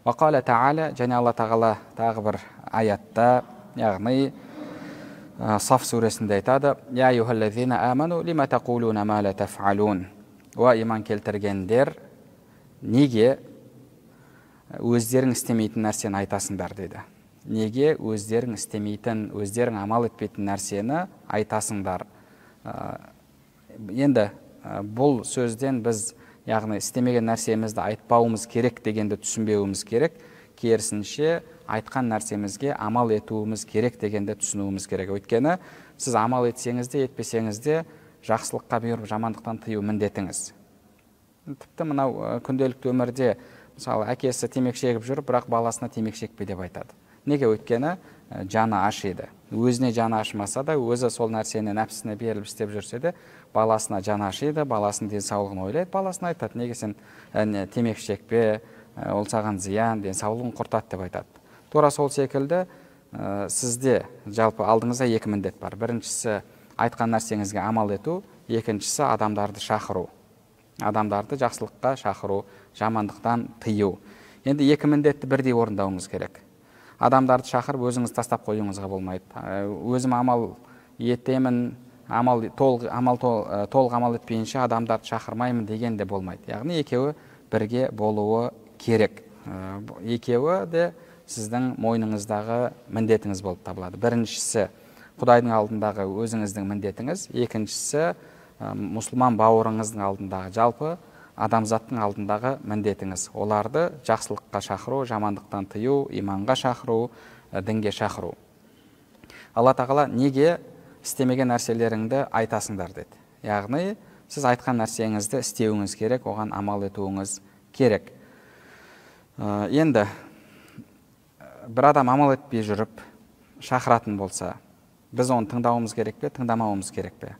Вақала тағала, және Алла тағала тағы бір аятта, яғни Саф сүресінде айтады: «Я юхаллазина аману лима тақулуна ма ла таф'алун». Уа иман келтіргендер, неге өздерің істемейтін нәрсені айтасыңдар деді. Неге өздерің істемейтін, өздерің амал етпейтін нәрсені айтасыңдар. Енді бұл сөзден біз, яғни істемеген нәрсемізді айтпауымыз керек дегенді түсінбеуіміз керек. Керісінше айтқан нәрсемізге амал етуіміз керек дегенді түсінуіміз керек. Өйткені сіз амал етсеңіз де, етпесеңіз де жақсылыққа бұйырып, жамандықтан тыю міндетіңіз. Тіпті мынау күнделікті өмірде, мысалы, әкесі темекі шегіп жүріп, бірақ баласына темекі шекпе деп айтады. Неге? Өйткені жаны ашиды. Өзіне жаны ашмаса да, өзі сол нәрсені нәпсісіне беріліп істеп жүрсе де, баласына жаны ашиды, баласының денсаулығын ойлайды, баласына айтады: неге сен темекі шекпе, ол саған зиян, денсаулығын құртады деп айтады. Тура сол секілді сізде жалпы алдыңызда екі міндет бар. Біріншісі айтқан нәрсеңізге амал ету, екіншісі адамдарды шақыру. Адамдарды жақсылыққа шақыру, жамандықтан тыю. Енді екі міндетті бірдей орындауыңыз керек. Адамдарды шақырып өзіңіз тастап қоюыңызға болмайды. Өзім амал етемін, толық амал етпейінше адамдарды шақырмаймын деген де болмайды. Яғни екеуі бірге болуы керек. Екеуі де сіздің мойныңыздағы міндетіңіз болып табылады. Біріншісі Құдайдың алдындағы өзіңіздің міндетіңіз, екіншісі мұсылман бауырыңыздың алдындағы, жалпы адамзаттың алдындағы міндетіңіз. Оларды жақсылыққа шақыру, жамандықтан тыю, иманға шақыру, дінге шақыру. Алла тағала неге істемеген нәрселеріңді айтасыңдар деді. Яғни сіз айтқан нәрсеңізді істеуіңіз керек, оған амал етуіңіз керек. Енді бір адам амал етпей жүріп шақыратын болса, біз оны тыңдауымыз керек пе, тыңдамауымыз керек пе?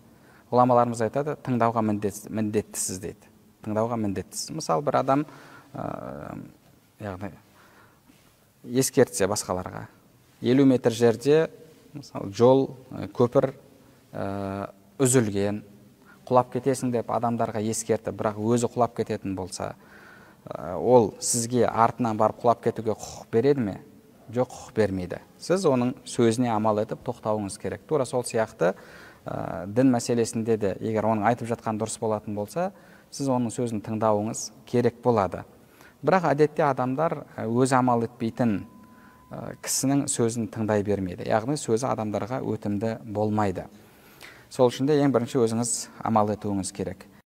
Ғұламаларымыз айтады, тыңдауға міндеттісіз дейді. Тыңдауға міндеттісіз. Мысалы, бір адам яғни ескертсе басқаларға, 50 метр жерде мысалы жол, көпір үзілген, құлап кетесің деп адамдарға ескертіп, бірақ өзі құлап кететін болса, ол сізге артынан барып құлап кетуге құқық береді ме? Жоқ, құқық бермейді. Сіз оның сөзіне амал етіп тоқтауыңыз керек. Тура сол сияқты дін мәселесінде де, егер оның айтып жатқан дұрыс болатын болса, сіз оның сөзін тыңдауыңыз керек болады. Бірақ әдетте адамдар өзі амал етпейтін кісінің сөзін тыңдай бермейді. Яғни сөзі адамдарға өтімді болмайды. Сол үшін де ең бірінші өзіңіз амал етуіңіз керек.